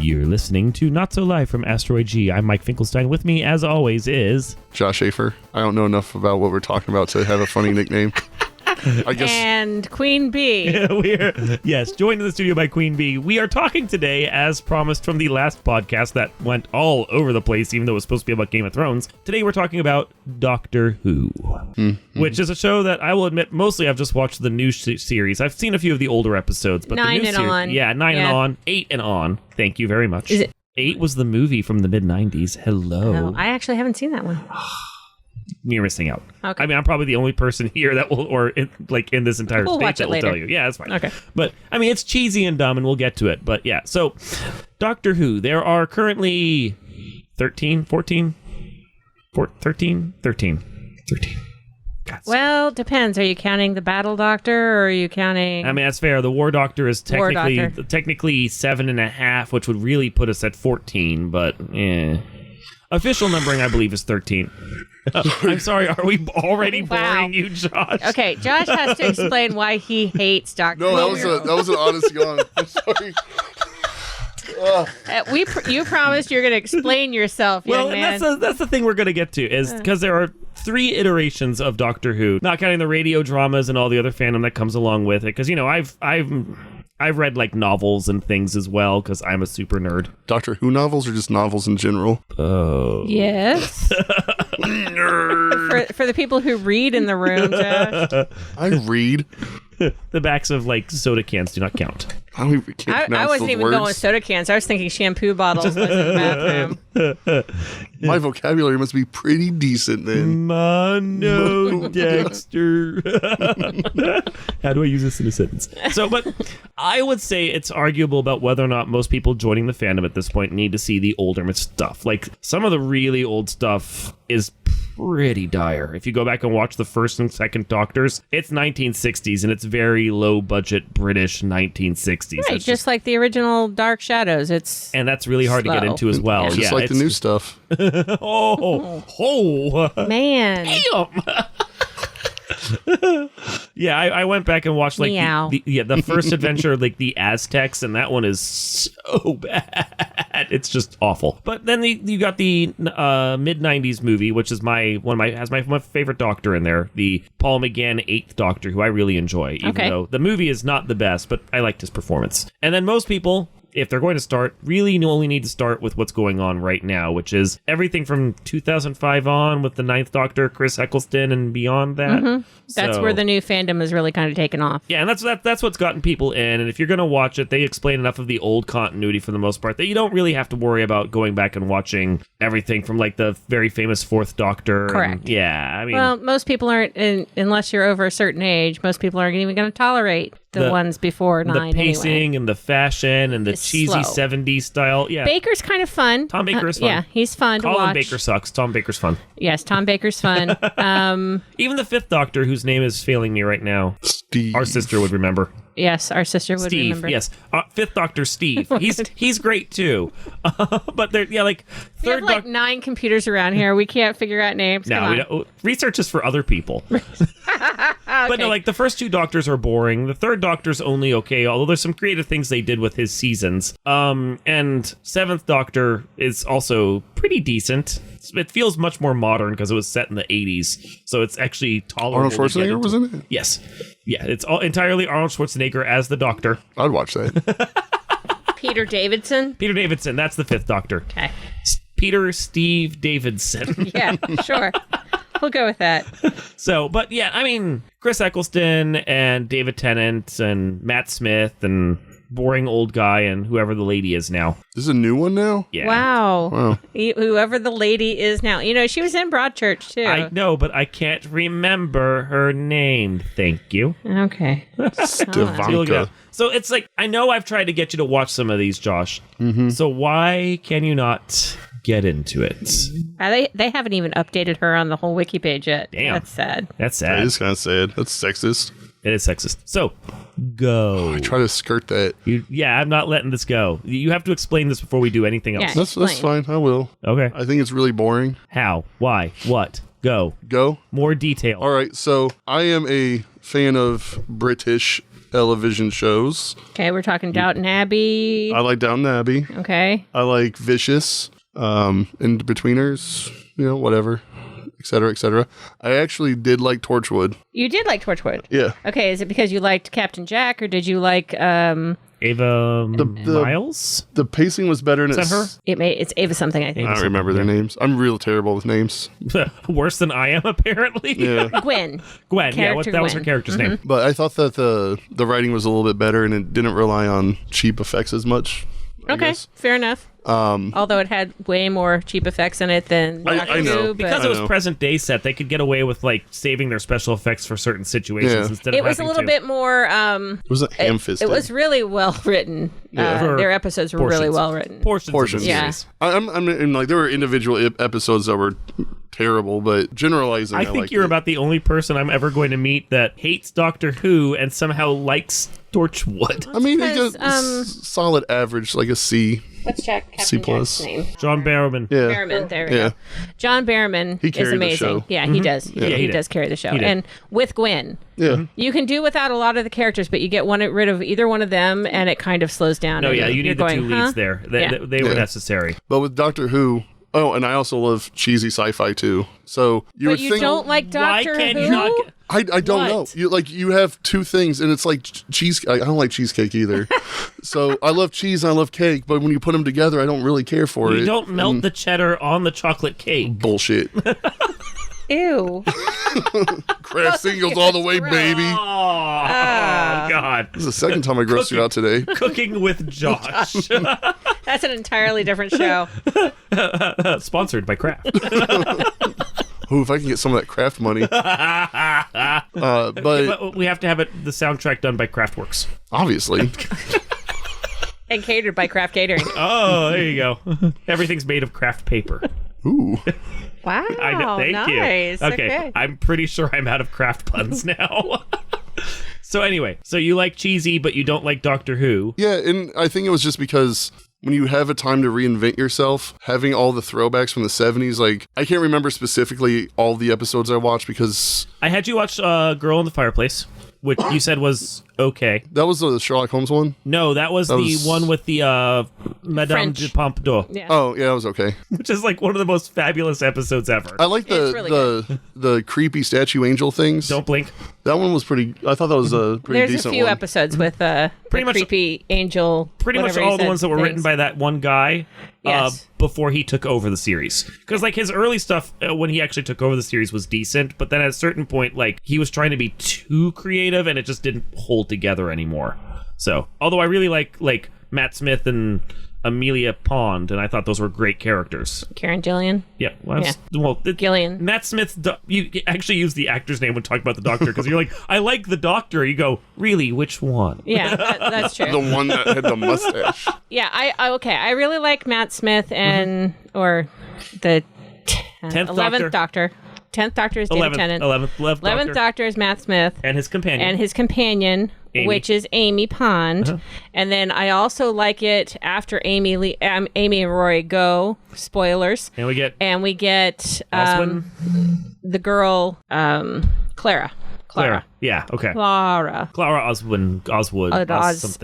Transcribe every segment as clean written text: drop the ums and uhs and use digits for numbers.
You're listening to Not So Live from Asteroid G. I'm Mike Finkelstein. With me, as always, is... Josh Schaefer. I don't know enough about what we're talking about to have a funny nickname. I guess. And Queen Bee. Yes, joined in the studio by Queen Bee. We are talking today, as promised from the last podcast that went all over the place, even though it was supposed to be about Game of Thrones. Today we're talking about Doctor Who, which is a show that I will admit, mostly I've just watched the new series. I've seen a few of the older episodes. But 9 the new and series, on. Yeah, 9 and on, 8 and on. Thank you very much. Is it? 8 was the movie from the mid-90s. Hello. No, I actually haven't seen that one. You're missing out. Okay. I mean, I'm probably the only person here that will, or in this entire We'll state watch that it will later. tell you. Yeah, that's fine. Okay. But, I mean, it's cheesy and dumb, and we'll get to it. But, yeah. So, Doctor Who, there are currently 13. Well, depends. Are you counting the Battle Doctor, or are you counting... I mean, that's fair. The War Doctor is technically 7.5, which would really put us at 14, but, Official numbering, I believe, is 13. I'm sorry, are we already boring you, Josh? Okay, Josh has to explain why he hates Doctor Who. No, that was an honest yawn. I'm sorry. You promised you're going to explain yourself, young man. And that's the thing we're going to get to, is because there are 3 iterations of Doctor Who, not counting the radio dramas and all the other fandom that comes along with it. Because, I've read like novels and things as well, because I'm a super nerd. Doctor Who novels or just novels in general? Oh. Yes. Nerd. For the people who read in the room, Josh. I read. The backs of like soda cans do not count. I wasn't even going with soda cans. I was thinking shampoo bottles was in the bathroom. My vocabulary must be pretty decent then. Mono Dexter. How do I use this in a sentence? But I would say it's arguable about whether or not most people joining the fandom at this point need to see the older stuff. Like, some of the really old stuff is pretty dire. If you go back and watch the first and second Doctors, it's 1960s, and it's very low-budget British 1960s. Right, just like the original Dark Shadows. And that's really hard to get into as well. Just like the new stuff. Man. Damn. Yeah, I went back and watched like the first adventure, like the Aztecs, and that one is so bad. It's just awful. But then you got the mid-90s movie, which is my favorite Doctor in there, the Paul McGann 8th Doctor, who I really enjoy, even though the movie is not the best, but I liked his performance. And then most people, if they're going to start, really only need to start with what's going on right now, which is everything from 2005 on with the 9th Doctor, Chris Eccleston, and beyond that. Mm-hmm. That's where the new fandom is really kind of taken off. Yeah, and that's what's gotten people in. And if you're going to watch it, they explain enough of the old continuity for the most part that you don't really have to worry about going back and watching everything from like the very famous 4th Doctor. Correct. I mean... Well, most people aren't, unless you're over a certain age, most people aren't even going to tolerate the ones before 9 the pacing and the fashion and the it's cheesy slow. 70s style. Yeah, Baker's kind of fun. Tom Baker is fun. Yeah, he's fun to watch. Colin Baker sucks. Tom Baker's fun. Yes, Tom Baker's fun. Even the 5th Doctor, whose name is failing me right now, Steve. Our sister would remember. Yes, our sister would remember. Yes, 5th Doctor Steve. He's great too. But they're like we have like 9 computers around here. We can't figure out names. No, we don't. Research is for other people. Okay. But no, like the first 2 Doctors are boring. The 3rd Doctor's only okay, although there's some creative things they did with his seasons. And 7th Doctor is also pretty decent. It feels much more modern because it was set in the 80s, so it's actually tolerable. Arnold Schwarzenegger was in it? Yes. Yeah, it's entirely Arnold Schwarzenegger as the Doctor. I'd watch that. Peter Davidson? Peter Davidson, that's the 5th Doctor. Okay. Peter Steve Davidson. Yeah, sure. We'll go with that. So, but yeah, I mean, Chris Eccleston and David Tennant and Matt Smith and boring old guy and whoever the lady is now. This is a new one now? Yeah. Wow. Whoever the lady is now. She was in Broadchurch, too. I know, but I can't remember her name. Thank you. Okay. Stevanka. So it's like, I know I've tried to get you to watch some of these, Josh. Mm-hmm. So why can you not get into it? They haven't even updated her on the whole wiki page yet. Damn. That's sad. That's sad. That is kind of sad. That's sexist. It is sexist. So, go. I try to skirt that. I'm not letting this go. You have to explain this before we do anything else. Yeah. That's fine. I will. Okay. I think it's really boring. How? Why? What? Go. Go? More detail. All right. So, I am a fan of British television shows. Okay, we're talking Downton Abbey. I like Downton Abbey. Okay. I like Vicious, In-Betweeners, whatever, et cetera, et cetera. I actually did like Torchwood. You did like Torchwood? Yeah. Okay, is it because you liked Captain Jack, or did you like... Ava Miles? The pacing was better. Is that her? It's Ava something, I think. I don't remember their names. I'm real terrible with names. Worse than I am, apparently. Yeah. Gwen. Yeah, that was her character's name. But I thought that the writing was a little bit better, and it didn't rely on cheap effects as much. Okay, fair enough. Although it had way more cheap effects in it than I know. Because it was present day set, they could get away with like saving their special effects for certain situations instead of it was a little bit more it wasn't ham-fisted. It was really well written. Their episodes were really well written. Portions. Yeah. I mean, like, there were individual episodes that were terrible, but generalizing, I think you're about the only person I'm ever going to meet that hates Doctor Who and somehow likes Torchwood. I mean, it got solid average, like a C. Let's check Captain C+. Jack's name. John Barrowman. Yeah. Barrowman, there we go. John Barrowman is amazing. The show. Yeah, he does. He did. does carry the show. He did. And with Gwen, Yeah. you can do without a lot of the characters, but you get rid of either one of them, and it kind of slows down. No, and you need the going, two leads there. They were necessary. But with Doctor Who, and I also love cheesy sci-fi too. So But you don't like Doctor Why can't Who? you not? I don't know. You have two things, and it's like cheese. I don't like cheesecake either. So I love cheese and I love cake, but when you put them together, I don't really care for it. You don't melt the cheddar on the chocolate cake. Bullshit. Ew. Kraft singles all the way, baby. Oh, God. This is the second time I grossed you out today. Cooking with Josh. That's an entirely different show. Sponsored by Kraft. Ooh, if I can get some of that Kraft money. But we have to have the soundtrack done by Kraftwerks. Obviously. And catered by Kraft Catering. Oh, there you go. Everything's made of craft paper. Ooh. Wow. I know. Thank nice. you. Okay. I'm pretty sure I'm out of craft puns now. So anyway, you like cheesy, but you don't like Doctor Who. Yeah, and I think it was just because when you have a time to reinvent yourself, having all the throwbacks from the 70s, like, I can't remember specifically all the episodes I watched because... I had you watch Girl in the Fireplace, which you said was okay. That was the Sherlock Holmes one? No, that was the one with the Madame French. de Pompadour. Yeah. Oh, yeah, it was okay. Which is like one of the most fabulous episodes ever. I like the creepy statue angel things. Don't blink. That one was pretty... I thought that was a pretty There's decent a few one. episodes with Pretty much- creepy angel. Pretty much all the ones that were written by that one guy Yes. before he took over the series. Because like his early stuff when he actually took over the series was decent, but then at a certain point, like, he was trying to be too creative and it just didn't hold together anymore. So, although I really like Matt Smith and Amelia Pond, and I thought those were great characters. Karen Gillian. Yeah. Gillian. Matt Smith's... You actually use the actor's name when talking about the Doctor, because you're like, I like the Doctor. You go, really? Which one? Yeah, that's true. The one that had the mustache. Yeah, I really like Matt Smith and or the 10th Doctor. 10th Doctor is David Tennant. 11th Doctor is Matt Smith. And his companion. Amy. Which is Amy Pond. Uh-huh. And then I also like it after Amy and Rory go. Spoilers. And we get the girl, Clara. Yeah, okay. Clara Oswood.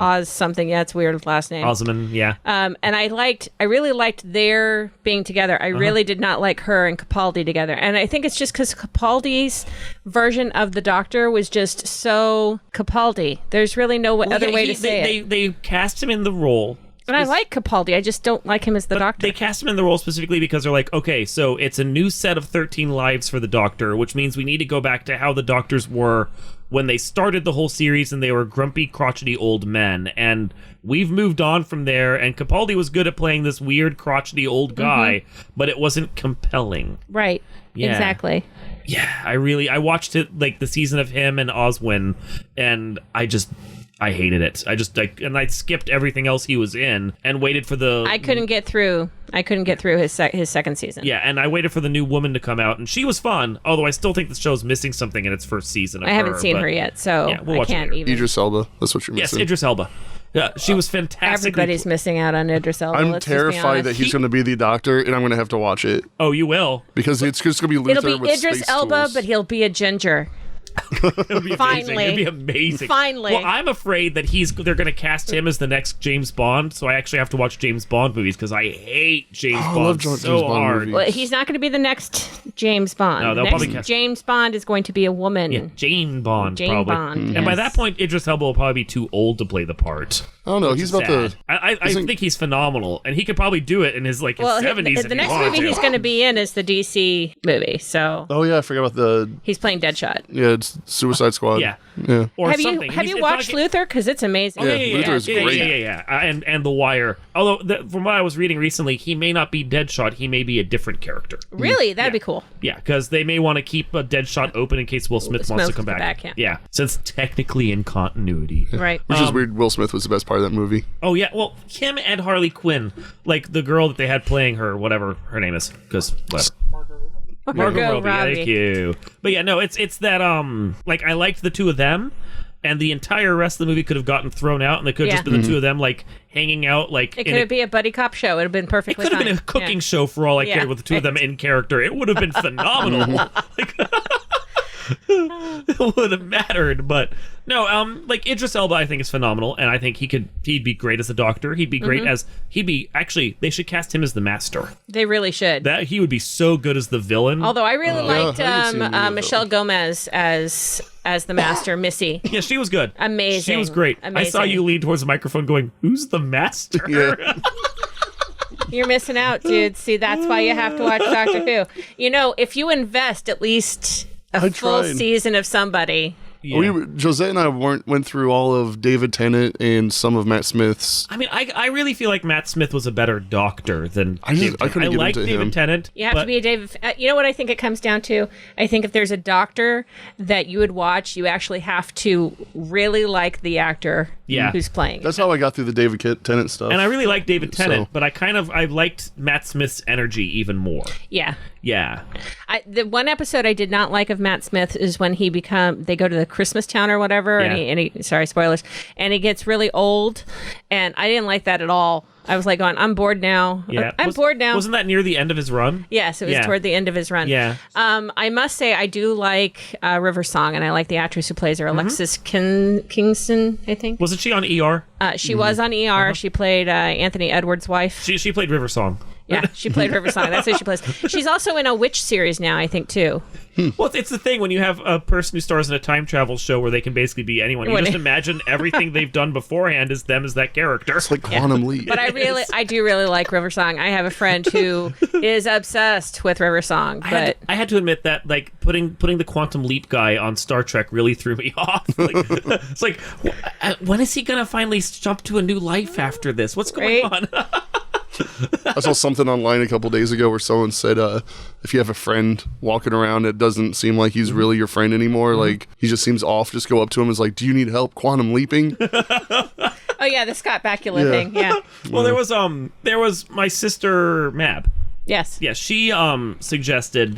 Oz something. Yeah, it's a weird last name. Osman, yeah. And I really liked their being together. I really did not like her and Capaldi together. And I think it's just because Capaldi's version of the Doctor was just so Capaldi. There's really no other way to say it. They cast him in the role. And I like Capaldi. I just don't like him as the Doctor. They cast him in the role specifically because they're like, okay, so it's a new set of 13 lives for the Doctor, which means we need to go back to how the Doctors were when they started the whole series and they were grumpy, crotchety old men. And we've moved on from there, and Capaldi was good at playing this weird, crotchety old guy, but it wasn't compelling. Right. Yeah. Exactly. Yeah, I watched it, like, the season of him and Oswin, and I hated it. I skipped everything else he was in and waited for the... I couldn't get through his second season. Yeah, and I waited for the new woman to come out, and she was fun, although I still think the show's missing something in its first season of I haven't seen her yet, so yeah, we'll I watch it can't later. even... Idris Elba. That's what you're Yes, missing. Idris Elba. Yeah, she was fantastic. Everybody's missing out on Idris Elba. I'm let's just be terrified that honest. he's going to be the Doctor, and I'm going to have to watch it. Oh, you will? Because it's just going to be Luther It'll be with Idris space Elba, tools. but he'll be a ginger. It would be amazing. Finally. It'd be amazing. Finally. Well, I'm afraid that they're going to cast him as the next James Bond, so I actually have to watch James Bond movies because I hate James Bond I love James so Bond hard. movies. Well, he's not going to be the next James Bond. No, The they'll next probably cast- James Bond is going to be a woman. Yeah, Jane Bond, Jane probably. Bond, And by yes. that point, Idris Elba will probably be too old to play the part. I don't know. He's about Sad. to. I think he's phenomenal, and he could probably do it in his his Well, 70s. the next movie he's going to be in is the DC movie, so Oh yeah, I forgot about the. he's playing Deadshot. Yeah, it's Suicide Squad. Yeah. Yeah. Or Have something. you It's watched not like- Luther? Because it's amazing. Yeah, Luther is great. Yeah. And The Wire. Although, from what I was reading recently, he may not be Deadshot. He may be a different character. Really? That'd be cool. Yeah, because they may want to keep a Deadshot open in case Will Smith wants to come back. Yeah. Since technically in continuity. Right. Which is weird. Will Smith was the best part of that movie. Oh, yeah. Well, him and Harley Quinn, like the girl that they had playing her, whatever her name is. Because, whatever. Margot Robbie. Thank you. But yeah, no, it's that, like, I liked the two of them. And the entire rest of the movie could have gotten thrown out, and it could have just been the two of them, like, hanging out, like... It could be a buddy cop show. It would have been perfectly It could have been a fine. cooking show for all I cared with the two of them in character. It would have been phenomenal. Like, it would have mattered, but no, like Idris Elba I think is phenomenal, and I think he'd be great as the Doctor. He'd be great as actually they should cast him as the Master. They really should. That he would be so good as the villain. Although I really liked I could see him being the Michelle Gomez as the Master, Missy. Yeah, she was good. Amazing. She was great. Amazing. I saw you lean towards the microphone going, "Who's the Master?" Yeah. You're missing out, dude. See, that's why you have to watch Doctor Who. You know, if you invest at least a full tried. season of somebody. Yeah. Jose and I went through all of David Tennant and some of Matt Smith's. I mean, I really feel like Matt Smith was a better Doctor than I David Tennant. couldn't get like into David him. Tennant. You have to be a David. You know what I think it comes down to? I think if there's a Doctor that you would watch, you actually have to really like the actor who's playing. That's how I got through the David Tennant stuff. And I really like David Tennant, So- but I liked Matt Smith's energy even more. Yeah. Yeah. The one episode I did not like of Matt Smith is when they go to the Christmas town or whatever, Yeah. and he sorry, spoilers, and he gets really old, and I didn't like that at all. I was like, I'm bored now. Yeah. I'm bored now. Wasn't that near the end of his run? Yes, it was toward the end of his run. Yeah. I must say I do like River Song, and I like the actress who plays her, Alexis Kingston, I think. Wasn't she on ER? She was on ER. She played Anthony Edwards' wife. She played River Song. Yeah, she played River Song. That's who she plays. She's also in a witch series now, I think, too. Well, it's the thing when you have a person who stars in a time travel show where they can basically be anyone. You just imagine everything they've done beforehand is them as that character. It's like Quantum Leap. But I do really like River Song. I have a friend who is obsessed with River Song. But I had to admit that, like, putting the Quantum Leap guy on Star Trek really threw me off. Like, it's like, when is he gonna finally jump to a new life after this? What's going on? I saw something online a couple days ago where someone said, if you have a friend walking around, it doesn't seem like he's really your friend anymore. Like, he just seems off. Just go up to him and is like, do you need help quantum leaping? oh yeah, the Scott Bakula thing. Yeah. Well, there was my sister Mab. Yes. Yeah, she suggested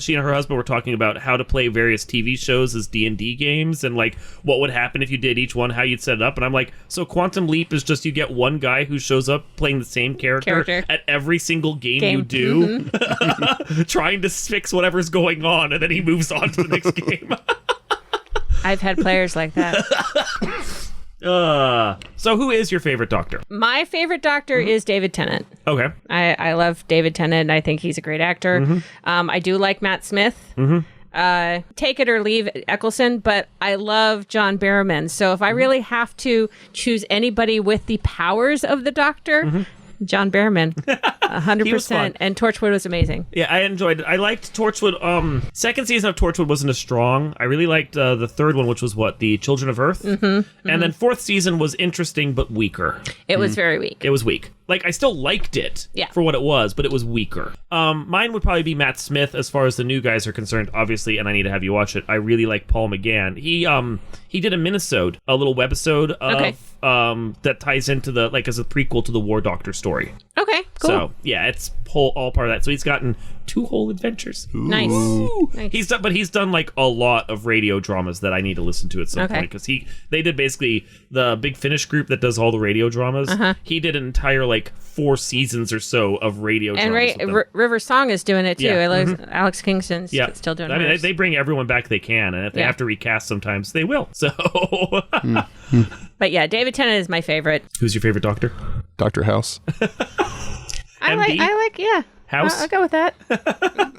she and her husband were talking about how to play various TV shows as D&D games and like what would happen if you did each one, how you'd set it up. And I'm like, so Quantum Leap is just you get one guy who shows up playing the same character. At every single game you do, trying to fix whatever's going on, and then he moves on to the next game. I've had players like that. So who is your favorite Doctor? My favorite Doctor is David Tennant. Okay. I love David Tennant. I think he's a great actor. I do like Matt Smith. Take it or leave Eccleston, but I love John Barrowman. So if I really have to choose anybody with the powers of the Doctor, John Barrowman, 100%. And Torchwood was amazing. Yeah, I enjoyed it. I liked Torchwood. Second season of Torchwood wasn't as strong. I really liked the third one, which was the Children of Earth. And then fourth season was interesting but weaker. It was very weak. It was weak. Like, I still liked it for what it was, but it was weaker. Mine would probably be Matt Smith as far as the new guys are concerned, obviously, and I need to have you watch it. I really like Paul McGann. He did a minisode, a little webisode of that ties into as a prequel to the War Doctor story. Okay, cool. So, yeah, it's all part of that. So he's gotten 2 whole adventures. Nice. He's done like a lot of radio dramas that I need to listen to at some point, because they did basically the Big Finish group that does all the radio dramas. He did an entire like 4 seasons or so of radio dramas. And River Song is doing it too. Alex Kingston's still doing it. I mean, they bring everyone back they can, and if they have to recast sometimes, they will. So, but yeah, David Tennant is my favorite. Who's your favorite Doctor? Dr. House. I like House. I'll go with that.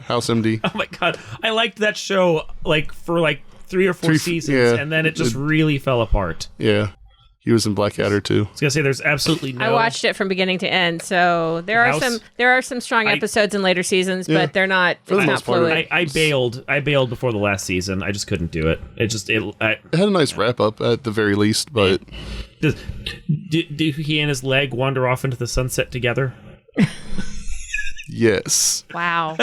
House MD. Oh my god, I liked that show like for like 3 or 4 seasons, and then it just really fell apart. Yeah. He was in Blackadder too. I was gonna say there's absolutely no. I watched it from beginning to end, so there are some strong episodes in later seasons, but they're not. It's not fluid. I bailed before the last season. I just couldn't do it. It had a nice wrap up at the very least, but do he and his leg wander off into the sunset together? Yes. Wow.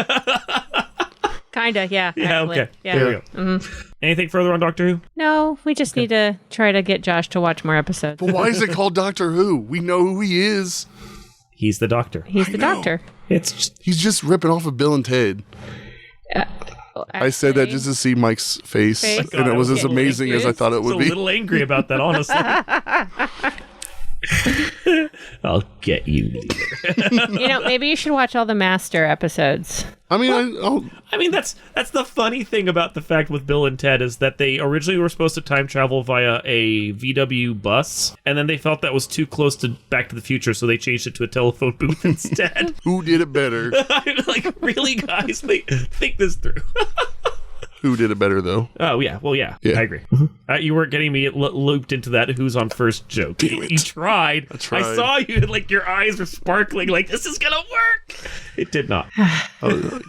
Kinda, yeah. Yeah, actually. okay. Yeah. There we go. Mm-hmm. Anything further on Doctor Who? No, we just need to try to get Josh to watch more episodes. But why is it called Doctor Who? We know who he is. He's the Doctor. He's the Doctor. He's just ripping off of Bill and Ted. I said that just to see Mike's face. God, and it was as amazing as I thought it would be. I was a little angry about that, honestly. I'll get you later. Maybe you should watch all the Master episodes. I mean, that's the funny thing about the fact with Bill and Ted is that they originally were supposed to time travel via a VW bus, and then they felt that was too close to Back to the Future, so they changed it to a telephone booth instead. Who did it better? I'm like, really, guys? Think this through. Who did it better, though? Oh, yeah. Well, yeah. I agree. You weren't getting me looped into that who's on first joke. You tried. I saw you, like, your eyes were sparkling, like, this is going to work. It did not.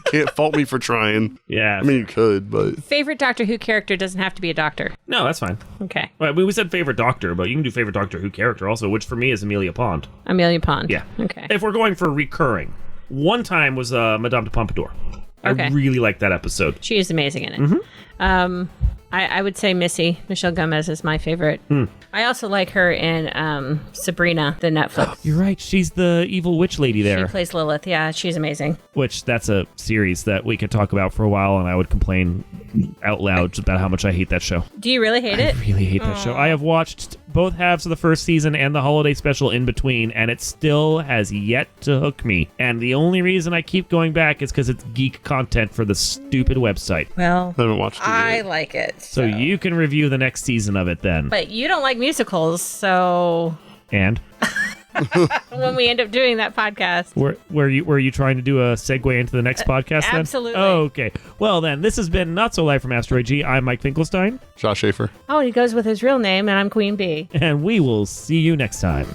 Can't fault me for trying. Yeah. I mean, you could, but... Favorite Doctor Who character doesn't have to be a doctor. No, that's fine. Okay. Well, we said favorite Doctor, but you can do favorite Doctor Who character also, which for me is Amelia Pond. Amelia Pond. Yeah. Okay. If we're going for recurring, one time was Madame de Pompadour. I really liked that episode. She is amazing in it. I would say Michelle Gomez is my favorite. I also like her in Sabrina, the Netflix. You're right. She's the evil witch lady there. She plays Lilith. Yeah, she's amazing. Which, that's a series that we could talk about for a while, and I would complain out loud about how much I hate that show. Do you really hate it? I really hate that show. I have watched both halves of the first season and the holiday special in between, and it still has yet to hook me. And the only reason I keep going back is because it's geek content for the stupid website. Well, I haven't watched it yet. I like it. So you can review the next season of it then. But you don't like musicals, so... And? When we end up doing that podcast. Were you trying to do a segue into the next podcast then? Absolutely. Oh, okay. Well then, this has been Not So Live from Asteroid G. I'm Mike Finkelstein. Josh Schaefer. Oh, he goes with his real name, and I'm Queen Bee. And we will see you next time.